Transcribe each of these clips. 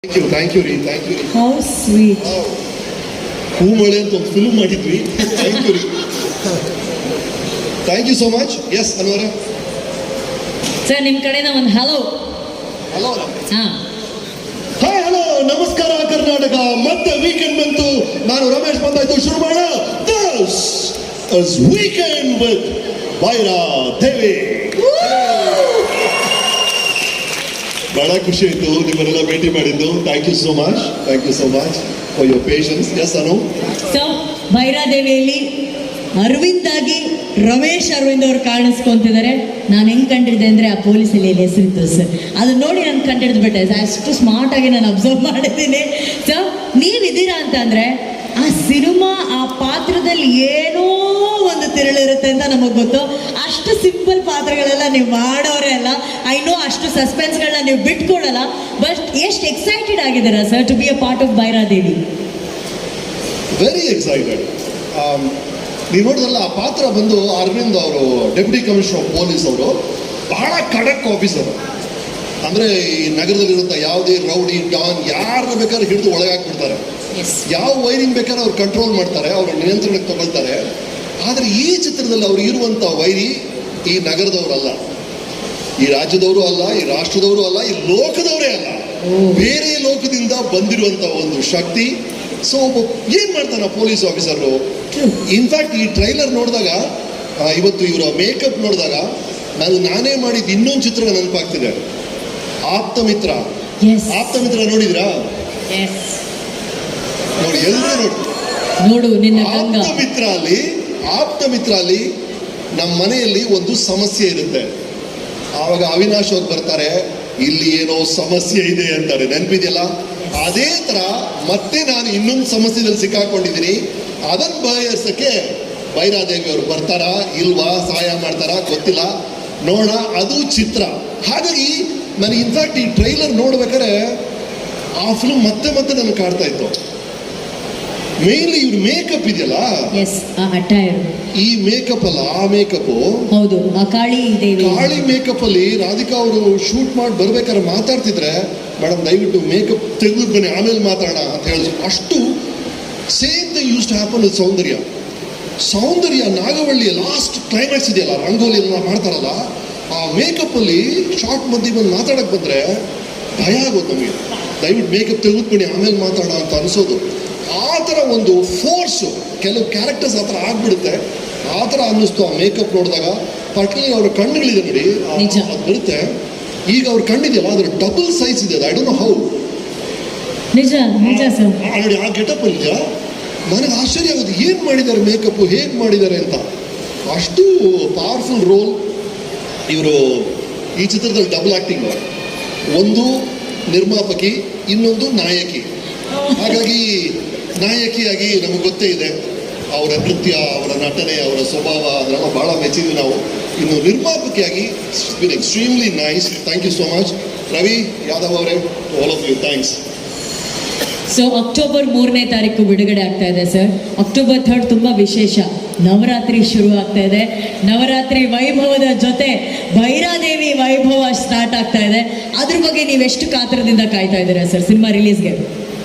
Thank you ರೀ. How sweet. ಹೂಮಳೆ ಅಂತ ಒಂದು ಫಿಲ್ಮ್ ಮಾಡಿದ್ವಿ. ಥ್ಯಾಂಕ್ ಯು ರೀ, thank you so much. Yes Anwar sir ನಿಮ್ಮ ಕಡೆಯಿಂದ ಒಂದು ಹಲೋ. ಹಲೋ ಹಾಂ ಹಾಯ್ ಹಲೋ ನಮಸ್ಕಾರ ಕರ್ನಾಟಕ. ಮತ್ತೆ ವೀಕೆಂಡ್ ಬಂತು. ನಾನು ರಮೇಶ್ ಬಂದಾಯ್ತು. ಶುರು ಮಾಡ this weekend with Bhaira Devi. ಬಹಳ ಖುಷಿ ಆಯ್ತು ನಿಮ್ಮನ್ನೆಲ್ಲ ಭೇಟಿ ಮಾಡಿದ್ದು. Thank you so much for your patience. Yes Anu. So ಭೈರಾದೇವಿಯಲ್ಲಿ ಅರವಿಂದ್ ಆಗಿ ರಮೇಶ್ ಅರವಿಂದ್ ಅವರು ಕಾಣಿಸ್ಕೊಂತಿದ್ದಾರೆ. ನಾನು ಹೆಂಗೆ ಕಂಡಿದ್ದೆ ಅಂದರೆ ಆ ಪೊಲೀಸಲ್ಲಿ ಏನು ಹೆಸರಿತ್ತು ಸರ್, ಅದು ನೋಡಿ ನಾನು ಕಂಡಿಡ್ದು ಬಿಟ್ಟೆ. ಅಷ್ಟು ಸ್ಮಾರ್ಟ್ ಆಗಿ ನಾನು ಅಬ್ಸರ್ವ್ ಮಾಡಿದ್ದೀನಿ. ಸೊ ನೀವಿದ್ದೀರಾ ಅಂತ ಅಂದರೆ ಆ ಸಿನಿಮಾ ಆ ಪಾತ್ರದಲ್ಲಿ ಏನೋ ಒಂದು ತಿರುಳಿರುತ್ತೆ ಅಂತ ನಮಗೆ ಗೊತ್ತು. ಅಷ್ಟು ಸಿಂಪಲ್ ಪಾತ್ರಗಳೆಲ್ಲ ನೀವು ಮಾಡೋರೇ ಅಲ್ಲ. ಐ ನೋ ಅಷ್ಟು ಸಸ್ಪೆನ್ಸ್ಗಳನ್ನ ನೀವು ಬಿಟ್ಕೊಡಲ್ಲ. ಬಟ್ ಎಷ್ಟು ಎಕ್ಸೈಟೆಡ್ ಆಗಿದ್ದೀರಾ sir to be a part of Bhairadevi? Very excited. ನೀವು ನೋಡಿದ್ರಲ್ಲ ಆ ಪಾತ್ರ ಬಂದು ಅರವಿಂದ್ ಅವರು, ಡೆಪ್ಯೂಟಿ ಕಮಿಷನರ್ ಆಫ್ ಪೊಲೀಸ್ ಅವರು, ಬಹಳ ಖಡಕ್ ಆಫೀಸರ್. ಅಂದರೆ ಈ ನಗರದಲ್ಲಿರುವಂಥ ಯಾವುದೇ ರೌಡಿ ಡಾನ್ ಯಾರನ್ನ ಬೇಕಾದ್ರೆ ಹಿಡಿದು ಒಳಗಾಕ್ಬಿಡ್ತಾರೆ. ಯಾವ ವೈರಿಂಗ್ ಬೇಕಾದ್ರೆ ಅವ್ರು ಕಂಟ್ರೋಲ್ ಮಾಡ್ತಾರೆ, ಅವ್ರ ನಿಯಂತ್ರಣಕ್ಕೆ ತಗೊಳ್ತಾರೆ. ಆದರೆ ಈ ಚಿತ್ರದಲ್ಲಿ ಅವ್ರು ಇರುವಂಥ ವೈರಿ ಈ ನಗರದವರಲ್ಲ, ಈ ರಾಜ್ಯದವರು ಅಲ್ಲ, ಈ ರಾಷ್ಟ್ರದವರು ಅಲ್ಲ, ಈ ಲೋಕದವರೇ ಅಲ್ಲ, ಬೇರೆ ಲೋಕದಿಂದ ಬಂದಿರುವಂಥ ಒಂದು ಶಕ್ತಿ. ಸೊ ಏನ್ ಮಾಡ್ತಾನೆ ಪೊಲೀಸ್ ಆಫೀಸರು? ಇನ್ಫ್ಯಾಕ್ಟ್ ಈ ಟ್ರೈಲರ್ ನೋಡಿದಾಗ, ಇವತ್ತು ಇವರ ಮೇಕಪ್ ನೋಡಿದಾಗ ನಾನೇ ಮಾಡಿದ್ದು ಇನ್ನೊಂದು ಚಿತ್ರ ನೆನಪಾಗ್ತಿದೆ. ಆಪ್ತಮಿತ್ರ. ಆಪ್ತಮಿತ್ರ ನೋಡಿದ್ರಾ? ನೋಡಿ, ಎಲ್ಲರೂ ನೋಡು. ಆಪ್ತಮಿತ್ರ ಅಲ್ಲಿ ನಮ್ಮ ಮನೆಯಲ್ಲಿ ಒಂದು ಸಮಸ್ಯೆ ಇರುತ್ತೆ. ಆವಾಗ ಅವಿನಾಶ್ ಅವ್ರು ಬರ್ತಾರೆ, ಇಲ್ಲಿ ಏನೋ ಸಮಸ್ಯೆ ಇದೆ ಅಂತಾರೆ. ನೆನಪಿದೆಯಲ್ಲ? ಅದೇ ತರ ಮತ್ತೆ ನಾನು ಇನ್ನೊಂದು ಸಮಸ್ಯೆದಲ್ಲಿ ಸಿಕ್ಕಾಕೊಂಡಿದ್ದೀನಿ. ಅದನ್ನು ಬಗೆಹರಿಸಕ್ಕೆ ಭೈರಾದೇವಿ ಅವರು ಬರ್ತಾರಾ ಇಲ್ವಾ, ಸಹಾಯ ಮಾಡ್ತಾರಾ ಗೊತ್ತಿಲ್ಲ, ನೋಡೋಣ. ಅದು ಚಿತ್ರ. ಹಾಗಾಗಿ ನನಗೆ ಇನ್ಫ್ಯಾಕ್ಟ್ ಈ ಟ್ರೈಲರ್ ನೋಡ್ಬೇಕಾದ್ರೆ ಆ ಫಿಲ್ಮ್ ಮತ್ತೆ ನನಗೆ ಕಾಡ್ತಾ ಇತ್ತು. ಮೇನ್ಲಿ ಇವ್ರ ಮೇಕಪ್ ಇದೆಯಲ್ಲ, ಈ ಮೇಕಪ್ ಅಲ್ಲ, ಆ ಮೇಕಪ್ ಹೌದು. ಕಾಳಿ ಮೇಕಪ್ ಅಲ್ಲಿ ರಾಧಿಕಾ ಅವರು ಶೂಟ್ ಮಾಡಿ ಬರ್ಬೇಕಾದ್ರೆ ಮಾತಾಡ್ತಿದ್ರೆ, ಮೇಡಮ್ ದಯವಿಟ್ಟು ಮೇಕಪ್ ತೆಗೆದು ಬನ್ನಿ ಆಮೇಲೆ ಮಾತಾಡೋಣ ಅಂತ ಹೇಳಿದ್ರು. ಅಷ್ಟು same thing use to happen with Soundarya ನಾಗವಳ್ಳಿಯ ಲಾಸ್ಟ್ ಕ್ಲೈಮ್ಯಾಕ್ಸ್ ಇದೆಯಲ್ಲ, ರಂಗೋಲಿ ಎಲ್ಲ ಮಾಡ್ತಾರಲ್ಲ, ಆ ಮೇಕಪ್ ಅಲ್ಲಿ ಶಾರ್ಟ್ ಮಧ್ಯೆ ಬಂದು ಮಾತಾಡಕ್ ಬಂದ್ರೆ ಭಯ ಆಗೋದು ನಮಗೆ. ದಯವಿಟ್ಟು ಮೇಕಪ್ ತೆಗೆದು ಬನ್ನಿ ಆಮೇಲೆ ಮಾತಾಡೋಣ ಅಂತ ಅನಿಸೋದು. ಆ ಥರ ಒಂದು ಫೋರ್ಸು ಕೆಲವು ಕ್ಯಾರೆಕ್ಟರ್ಸ್ ಆ ಥರ ಆಗ್ಬಿಡುತ್ತೆ. ಆ ಥರ ಅನ್ನಿಸ್ತು ಆ ಮೇಕಪ್ ನೋಡಿದಾಗ. ಪರ್ಟಿಕ್ಯುಲರ್ಲಿ ಅವರ ಕಣ್ಣುಗಳಿದೆ ನೋಡಿ, ಅದು ಬರುತ್ತೆ. ಈಗ ಅವ್ರ ಕಣ್ಣಿದೆಯಲ್ಲ, ಅದ್ರ ಡಬಲ್ ಸೈಜ್ ಇದೆ. I don't know how. ನಿಜ ಸರ್. ನೋಡಿ ಆ ಗೆಟಪ್ ಅಲ್ಲಿ ನನಗೆ ಆಶ್ಚರ್ಯ ಆಗುತ್ತೆ, ಏನು ಮಾಡಿದ್ದಾರೆ ಮೇಕಪ್, ಹೇಗೆ ಮಾಡಿದ್ದಾರೆ ಅಂತ. ಅಷ್ಟು ಪವರ್ಫುಲ್ ರೋಲ್. ಇವರು ಈ ಚಿತ್ರದಲ್ಲಿ ಡಬಲ್ ಆ್ಯಕ್ಟಿಂಗ್, ಒಂದು ನಿರ್ಮಾಪಕಿ, ಇನ್ನೊಂದು ನಾಯಕಿ. ಹಾಗಾಗಿ ನಾಯಕಿಯಾಗಿ ನಮಗೆ ಗೊತ್ತೇ ಇದೆ ಅವರ ನೃತ್ಯ, ಅವರ ನಟನೆ, ಅವರ ಸ್ವಭಾವ, ಅದನ್ನೆಲ್ಲ ಭಾಳ ಮೆಚ್ಚಿದ್ವಿ ನಾವು. ಇನ್ನು ನಿರ್ಮಾಪಕಿಯಾಗಿ been extremely nice. Thank you so much Ravi Yadav ಅವರೇ, all of you, thanks. So October 3ನೇ ತಾರೀಕು ಬಿಡುಗಡೆ ಆಗ್ತಾ ಇದೆ ಸರ್. ಅಕ್ಟೋಬರ್ 3 ತುಂಬ ವಿಶೇಷ. ನವರಾತ್ರಿ ಶುರು ಆಗ್ತಾ ಇದೆ. ನವರಾತ್ರಿ ವೈಭವದ ಜೊತೆ ಭೈರಾದೇವಿ ವೈಭವ ಸ್ಟಾರ್ಟ್ ಆಗ್ತಾ ಇದೆ. ಅದ್ರ ಬಗ್ಗೆ ನೀವೆಷ್ಟು ಕಾತರದಿಂದ ಕಾಯ್ತಾ ಇದ್ದೀರಾ ಸರ್ ಸಿನಿಮಾ ರಿಲೀಸ್ಗೆ?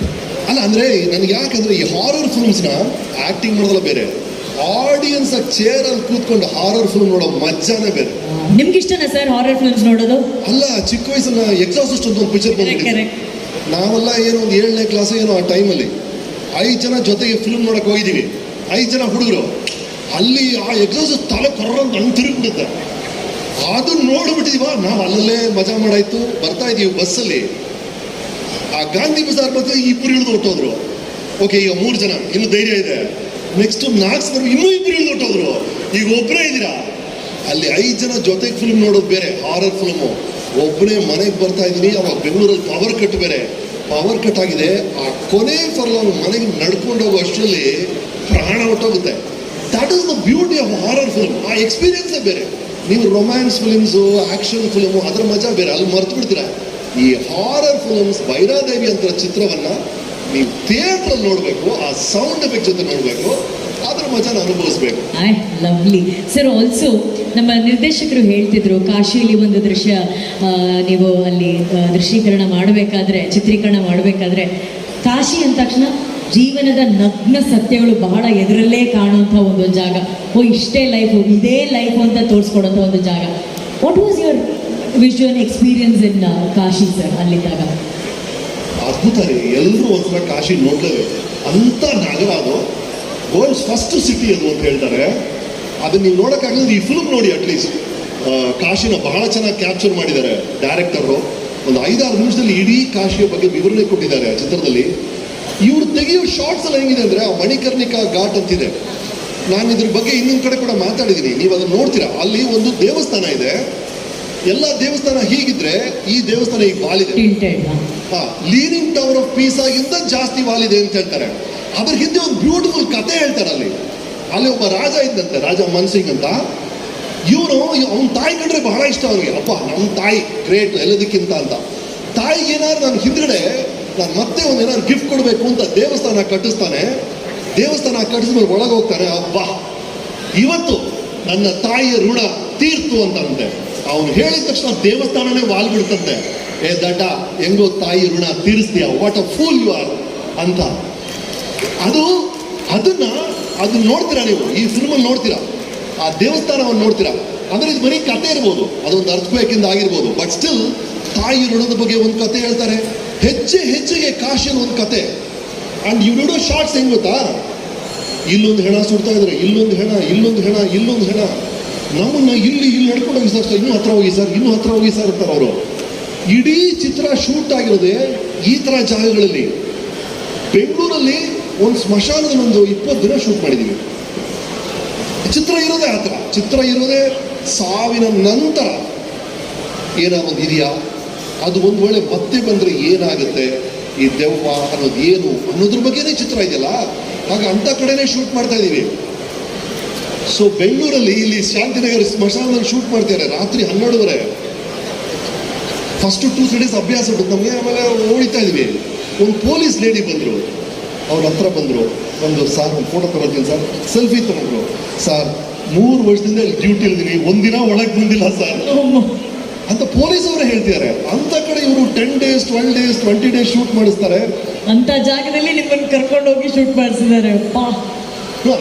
ಅಲ್ಲ ಅಂದರೆ ನನಗೆ ಯಾಕಂದರೆ ಈ ಹಾರರ್ ಫಿಲ್ಮ್ಸ್ನ ಆ್ಯಕ್ಟಿಂಗ್ ಮಾಡೋದಲ್ಲ ಬೇರೆ, ಆಡಿಯನ್ಸ್ ಆ ಚೇರಲ್ಲಿ ಕೂತ್ಕೊಂಡು ಹಾರರ್ ಫಿಲ್ಮ್ ನೋಡೋ ಮಜಾನೇ ಬೇರೆ. ನಿಮ್ಗೆ ಇಷ್ಟನಾ ಸರ್ ಹಾರರ್ ಫಿಲ್ಮ್ಸ್ ನೋಡೋದು? ಅಲ್ಲ, ಚಿಕ್ಕ ವಯಸ್ಸನ್ನ ಎಕ್ಸಾಸಿಸ್ಟ್ ಅಂತ ಒಂದು ಪಿಕ್ಚರ್ ಬಂದಿದೆ. ನಾವೆಲ್ಲ ಏನೋ ಒಂದು 7ನೇ ಕ್ಲಾಸ್ ಏನೋ ಆ ಟೈಮಲ್ಲಿ 5 ಜನ ಜೊತೆಗೆ ಫಿಲ್ಮ್ ನೋಡಕ್ಕೆ ಹೋಗಿದ್ದೀವಿ. 5 ಜನ ಹುಡುಗರು. ಅಲ್ಲಿ ಆ ಎಕ್ಸಾಸಿಸ್ಟ್ ತಲೆ ಕೊರ್ರಂತ ಹಂಗೆ ತಿರುಗಿಬಿಡುತ್ತೆ. ಅದನ್ನು ನೋಡ್ಬಿಟ್ಟಿದೀವ ನಾವು. ಅಲ್ಲಲ್ಲೇ ಮಜಾ ಮಾಡಾಯ್ತು. ಬರ್ತಾ ಇದ್ದೀವಿ ಬಸ್ಸಲ್ಲಿ, ಆ ಗಾಂಧಿ ಬಜಾರ್ ಬಗ್ಗೆ ಇಬ್ಬರು ಇಳಿದು ಹೊಟ್ಟೋದ್ರು. ಓಕೆ, ಈಗ 3 ಜನ, ಇನ್ನು ಧೈರ್ಯ ಇದೆ. ನೆಕ್ಸ್ಟ್ 4 ಜನ, ಇನ್ನೂ ಇಬ್ಬರು ಇಳಿದು ಹೊಟ್ಟೋದ್ರು. ಈಗ ಒಬ್ಬರೇ ಇದ್ದೀರಾ. ಅಲ್ಲಿ 5 ಜನ ಜೊತೆಗೆ ಫಿಲ್ಮ್ ನೋಡೋದು ಬೇರೆ, ಹಾರರ್ ಫಿಲ್ಮು. ಒಬ್ಬನೇ ಮನೆಗೆ ಬರ್ತಾ ಇದ್ದೀನಿ. ಅವಾಗ ಬೆಂಗಳೂರಲ್ಲಿ ಪವರ್ ಕಟ್ ಬೇರೆ, ಪವರ್ ಕಟ್ ಆಗಿದೆ. ಆ ಕೊನೆ ಫರ್ಲಾಂಗ್ ಮನೆಗೆ ನಡ್ಕೊಂಡು ಹೋಗೋ ಅಷ್ಟರಲ್ಲಿ ಪ್ರಾಣ ಹೊಟ್ಟೋಗುತ್ತೆ. That is the beauty of horror film. ಆ ಎಕ್ಸ್ಪೀರಿಯನ್ಸೇ ಬೇರೆ. ನೀವು ರೊಮ್ಯಾನ್ಸ್ ಫಿಲ್ಮ್ಸು, ಆ್ಯಕ್ಷನ್ ಫಿಲ್ಮು, ಅದರ ಮಜಾ ಬೇರೆ, ಅಲ್ಲಿ ಮರ್ತು ಬಿಡ್ತೀರಾ. ಈ ಹಾರರ್ ಫಿಲ್ಮ್ಸ್ ಭೈರಾದೇವಿ ಅಂತ ಚಿತ್ರವನ್ನು ನೀವು ಥಿಯೇಟ್ರಲ್ಲಿ ನೋಡಬೇಕು, ಆ ಸೌಂಡ್ ಎಫೆಕ್ಟ್ ಜೊತೆ ನೋಡಬೇಕು, ಅದ್ರ ಮಜಾನ ಅನುಭವಿಸ್ಬೇಕು. I lovely sir. ಆಲ್ಸೋ ನಮ್ಮ ನಿರ್ದೇಶಕರು ಹೇಳ್ತಿದ್ರು, ಕಾಶಿಯಲ್ಲಿ ಒಂದು ದೃಶ್ಯ ನೀವು ಅಲ್ಲಿ ದೃಶ್ಯೀಕರಣ ಮಾಡಬೇಕಾದ್ರೆ, ಚಿತ್ರೀಕರಣ ಮಾಡಬೇಕಾದ್ರೆ, ಕಾಶಿ ಅಂದ ತಕ್ಷಣ ಜೀವನದ ನಗ್ನ ಸತ್ಯಗಳು ಬಹಳ ಎದುರಲ್ಲೇ ಕಾಣುವಂಥ ಒಂದು ಜಾಗ. ಇಷ್ಟೇ ಲೈಫು, ಇದೇ ಲೈಫು ಅಂತ ತೋರಿಸ್ಕೊಡೋಂಥ ಒಂದು ಜಾಗ. What was your visual experience in Kashi sir ಅಲ್ಲಿದ್ದಾಗ? ಅದ್ಭುತ ರೀ. ಎಲ್ಲರೂ ಒಂದ್ಸಲ ಕಾಶಿ ನೋಡ್ಲೇಬೇಕು ಅಂತ ನಗರ. ಅದು ವರ್ಲ್ಡ್ಸ್ ಫಸ್ಟ್ ಸಿಟಿ ಅದು ಅಂತ ಹೇಳ್ತಾರೆ. ಅದನ್ನ ನೀವು ನೋಡೋಕ್ಕಾಗಲಿದ್ರೆ ಈ ಫಿಲ್ಮ್ ನೋಡಿ. ಅಟ್ಲೀಸ್ಟ್ ಕಾಶಿನ ಬಹಳ ಚೆನ್ನಾಗಿ ಕ್ಯಾಪ್ಚರ್ ಮಾಡಿದ್ದಾರೆ ಡೈರೆಕ್ಟರು. ಒಂದು 5-6 ನಿಮಿಷದಲ್ಲಿ ಇಡೀ ಕಾಶಿಯ ಬಗ್ಗೆ ವಿವರಣೆ ಕೊಟ್ಟಿದ್ದಾರೆ ಆ ಚಿತ್ರದಲ್ಲಿ. ಇವ್ರು ತೆಗೆಯೋ ಶಾರ್ಟ್ಸ್ ಎಲ್ಲ ಹೆಂಗಿದೆ ಅಂದರೆ, ಆ ಮಣಿಕರ್ಣಿಕಾ ಘಾಟ್ ಅಂತಿದೆ. ನಾನು ಇದ್ರ ಬಗ್ಗೆ ಇನ್ನೊಂದು ಕಡೆ ಕೂಡ ಮಾತಾಡಿದ್ದೀನಿ, ನೀವು ಅದನ್ನು ನೋಡ್ತೀರಾ. ಅಲ್ಲಿ ಒಂದು ದೇವಸ್ಥಾನ ಇದೆ. ಎಲ್ಲ ದೇವಸ್ಥಾನ ಹೀಗಿದ್ರೆ ಈ ದೇವಸ್ಥಾನ ಈಗ ವಾಲಿದೆ. ಲೀನಿಂಗ್ ಟವರ್ ಆಫ್ ಪೀಸ್ ಆಗಿಂತ ಜಾಸ್ತಿ ವಾಲಿದೆ ಅಂತ ಹೇಳ್ತಾರೆ. ಅದ್ರ ಹಿಂದೆ ಒಂದು ಬ್ಯೂಟಿಫುಲ್ ಕತೆ ಹೇಳ್ತಾರೆ. ಅಲ್ಲಿ ಒಬ್ಬ ರಾಜ ಇದ್ದಂತೆ, ರಾಜ ಮನ್ಸಿಂಗ್ ಅಂತ. ಇವನು ಅವನ ತಾಯಿ ಕಂಡ್ರೆ ಬಹಳ ಇಷ್ಟ ಅವನಿಗೆ. ಅಪ್ಪ ನಮ್ಮ ತಾಯಿ ಗ್ರೇಟ್ ಎಲ್ಲದಕ್ಕಿಂತ ಅಂತ. ತಾಯಿಗೆ ಏನಾದ್ರು ನಾನು ಹಿಂದ್ಗಡೆ ನಾನು ಮತ್ತೆ ಒಂದು ಏನಾದ್ರು ಗಿಫ್ಟ್ ಕೊಡಬೇಕು ಅಂತ ದೇವಸ್ಥಾನ ಕಟ್ಟಿಸ್ತಾನೆ. ದೇವಸ್ಥಾನ ಕಟ್ಟಿಸ್ಮೇಲೆ ಒಳಗೆ ಹೋಗ್ತಾನೆ. ಅಬ್ಬಾ ಇವತ್ತು ನನ್ನ ತಾಯಿಯ ಋಣ ತೀರ್ತು ಅಂತಾನಂತೆ. ಅವನು ಹೇಳಿದ ತಕ್ಷಣ ದೇವಸ್ಥಾನನೇ ವಾಲ್ ಬಿಡ್ತಂತೆ. ಏ ದಡ್ಡ, ಹೆಂಗೋ ತಾಯಿ ಋಣ ತೀರಿಸ್ತೀಯ, what a fool you are ಅಂತ. ಅದನ್ನ ನೋಡ್ತೀರಾ ನೀವು, ಈ ಫಿಲ್ಮಲ್ಲಿ ನೋಡ್ತೀರಾ, ಆ ದೇವಸ್ಥಾನವನ್ನು ನೋಡ್ತೀರಾ. ಅಂದ್ರೆ ಇದು ಬರೀ ಕತೆ ಇರ್ಬೋದು, ಅದೊಂದು ಅರ್ಥಕ್ವೇಕಿಂದ ಆಗಿರ್ಬೋದು, ಬಟ್ ಸ್ಟಿಲ್ ತಾಯಿ ಋಣದ ಬಗ್ಗೆ ಒಂದು ಕತೆ ಹೇಳ್ತಾರೆ. ಹೆಚ್ಚಿಗೆ ಕಾಶಿಯಲ್ಲಿ ಒಂದು ಕತೆ. ಅಂಡ್ ಇವ್ ನೋಡೋ ಶಾರ್ಟ್ಸ್ ಹೆಂಗ್ ಗೊತ್ತಾ, ಇಲ್ಲೊಂದು ಹೆಣ ಸುಡ್ತಾ ಇದ್ರೆ, ಇಲ್ಲೊಂದು ಹೆಣ, ಇಲ್ಲೊಂದು ಹೆಣ. ನಮ್ಮನ್ನ ಇಲ್ಲಿ ನಡ್ಕೊಂಡು ಹೋಗಿ ಸರ್, ಇನ್ನೂ ಹತ್ರ ಹೋಗಿ ಸರ್ ಅಂತಾರೆ ಅವರು. ಇಡೀ ಚಿತ್ರ ಶೂಟ್ ಆಗಿರೋದೆ ಈ ಥರ ಜಾಗಗಳಲ್ಲಿ. ಬೆಂಗಳೂರಲ್ಲಿ ಒಂದು ಸ್ಮಶಾನದಲ್ಲಿ ಒಂದು 20 ದಿನ ಶೂಟ್ ಮಾಡಿದ್ದೀವಿ. ಚಿತ್ರ ಇರೋದೇ ಆ ಥರ. ಚಿತ್ರ ಇರೋದೇ ಸಾವಿನ ನಂತರ ಏನಾದ್ರು ಇದೆಯಾ, ಅದು ಒಂದು ವೇಳೆ ಮತ್ತೆ ಬಂದರೆ ಏನಾಗುತ್ತೆ, ಈ ದೆವ್ವ ಅನ್ನೋದು ಏನು ಅನ್ನೋದ್ರ ಬಗ್ಗೆನೇ ಚಿತ್ರ ಇದೆಯಲ್ಲ. ಹಾಗೆ ಅಂಥ ಕಡೆನೇ ಶೂಟ್ ಮಾಡ್ತಾ ಇದ್ದೀವಿ. ಸೊ ಬೆಂಗಳೂರಲ್ಲಿ ಇಲ್ಲಿ ಶಾಂತಿನಗರ ಸ್ಮಶಾನದಲ್ಲಿ ಶೂಟ್ ಮಾಡ್ತಾರೆ ರಾತ್ರಿ 12:30. ಫಸ್ಟ್ 2-3 ಡೇಸ್ ಅಭ್ಯಾಸ ಬಿಟ್ಟು ನಮಗೆ. ಆಮೇಲೆ ಓಡಿತಾ ಇದ್ವಿ. ಒಂದು ಪೊಲೀಸ್ ಲೇಡಿ ಬಂದರು, ಅವ್ರ ಹತ್ರ ಬಂದರು. ಸರ್ ಒಂದು ಫೋಟೋ ತಗೊಳ್ತೀನಿ ಸರ್, ಸೆಲ್ಫಿ ತಗೊಂಡ್ರು. ಸರ್ 3 ವರ್ಷದಿಂದ ಇಲ್ಲಿ ಡ್ಯೂಟಿ ಇರ್ತೀನಿ, ಒಂದಿನ ಒಳಗೆ ಬಂದಿಲ್ಲ ಸರ್ ಅಂತ ಪೊಲೀಸ್ ಅವರೇ ಹೇಳ್ತಿದ್ದಾರೆ. ಅಂತ ಕಡೆ ಇವರು 10 days, 12 days, 20 days ಶೂಟ್ ಮಾಡಿಸ್ತಾರೆ. ಅಂತ ಜಾಗದಲ್ಲಿ ನಿಮ್ಮನ್ನು ಕರ್ಕೊಂಡು ಹೋಗಿ ಶೂಟ್ ಮಾಡಿಸಿದ್ದಾರೆ.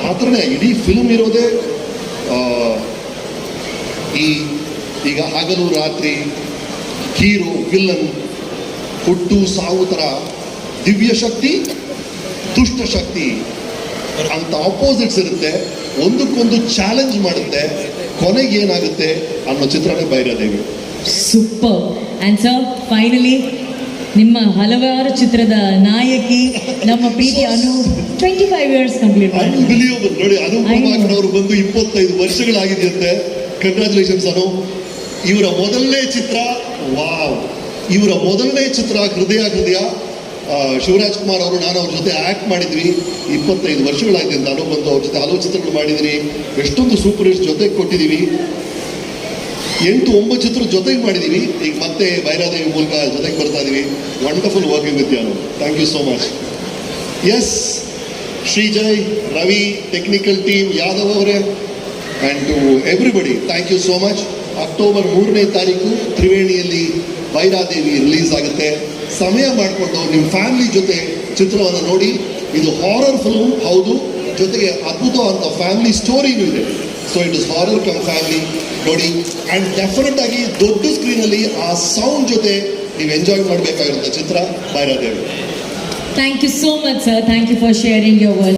ಆ ಥರನೇ ಇಡೀ ಫಿಲ್ಮ್ ಇರೋದೇ. ಈಗ ಹಗಲು ರಾತ್ರಿ, ಹೀರೋ ವಿಲ್ಲನ್, ಹುಟ್ಟು ಸಾವು ಥರ, ದಿವ್ಯ ಶಕ್ತಿ ದುಷ್ಟ ಶಕ್ತಿ ಅಂತ ಆಪೋಸಿಟ್ಸ್ ಇರುತ್ತೆ. ಒಂದಕ್ಕೊಂದು ಚಾಲೆಂಜ್ ಮಾಡುತ್ತೆ. ಕೊನೆಗೆ ಏನಾಗುತ್ತೆ ಅನ್ನೋ ಚಿತ್ರನೇ Bhairadevi. Super. And sir, finally ನಿಮ್ಮ ಹಲವಾರು ಚಿತ್ರದ ನಾಯಕಿ, ನಮ್ಮ ಪ್ರೀತಿ 25 years ಕಂಪ್ಲೀಟ್ ಮಾಡಿ. ಅನ್ಬಿಲಿಯಬಲ್ ನೋಡಿ. ಅನುಪಮ ಅವರು ಬಂದು 25 ವರ್ಷಗಳಾಗಿದೆಯಂತೆ. ಕಂಗ್ರ್ಯಾಚುಲೇಷನ್ಸ್ ಅನು. ಇವರ ಮೊದಲನೇ ಚಿತ್ರ, ವಾವ್, ಇವರ ಮೊದಲನೇ ಚಿತ್ರ ಹೃದಯ. ಶಿವರಾಜ್ ಕುಮಾರ್ ಅವರು, ನಾನು ಅವ್ರ ಜೊತೆ ಆ್ಯಕ್ಟ್ ಮಾಡಿದ್ವಿ. 25 ವರ್ಷಗಳಾಗಿದೆ ಅಂತ. ಅನು ಬಂದು ಅವ್ರ ಜೊತೆ ಹಲವು ಚಿತ್ರಗಳು ಮಾಡಿದ್ದೀನಿ. ಎಷ್ಟೊಂದು ಸೂಪರ್ ಹಿಟ್ಸ್ ಜೊತೆಗೆ ಕೊಟ್ಟಿದ್ದೀವಿ. 8-9 ಚಿತ್ರ ಜೊತೆಗೆ ಮಾಡಿದ್ದೀವಿ. ಈಗ ಮತ್ತೆ ಭೈರಾದೇವಿ ಮೂಲಕ ಜೊತೆಗೆ ಬರ್ತಾ ಇದ್ದೀವಿ. Wonderful working with you. Thank you so much. Yes, Shreejay, Ravi, technical team, Yadav ಅವರೇ, and to everybody, thank you so much. October 3ನೇ ತಾರೀಕು ತ್ರಿವೇಣಿಯಲ್ಲಿ ಭೈರಾದೇವಿ ರಿಲೀಸ್ ಆಗುತ್ತೆ. ಸಮಯ ಮಾಡಿಕೊಂಡು ನಿಮ್ಮ ಫ್ಯಾಮಿಲಿ ಜೊತೆ ಚಿತ್ರವನ್ನು ನೋಡಿ. ಇದು ಹಾರರ್ ಫಿಲ್ಮ್ ಹೌದು, ಜೊತೆಗೆ ಅದ್ಭುತವಾದ ಫ್ಯಾಮಿಲಿ ಸ್ಟೋರಿನೂ ಇದೆ. So it is horror cum family ನೋಡಿ. ಆ್ಯಂಡ್ ಡೆಫಿನೆಟ್ ಆಗಿ ದೊಡ್ಡ ಸ್ಕ್ರೀನಲ್ಲಿ ಆ ಸೌಂಡ್ ಜೊತೆ ನೀವು ಎಂಜಾಯ್ ಮಾಡಬೇಕಾಗಿರುತ್ತೆ ಚಿತ್ರ Bhairadevi. Thank you so much sir. Thank you for sharing your word.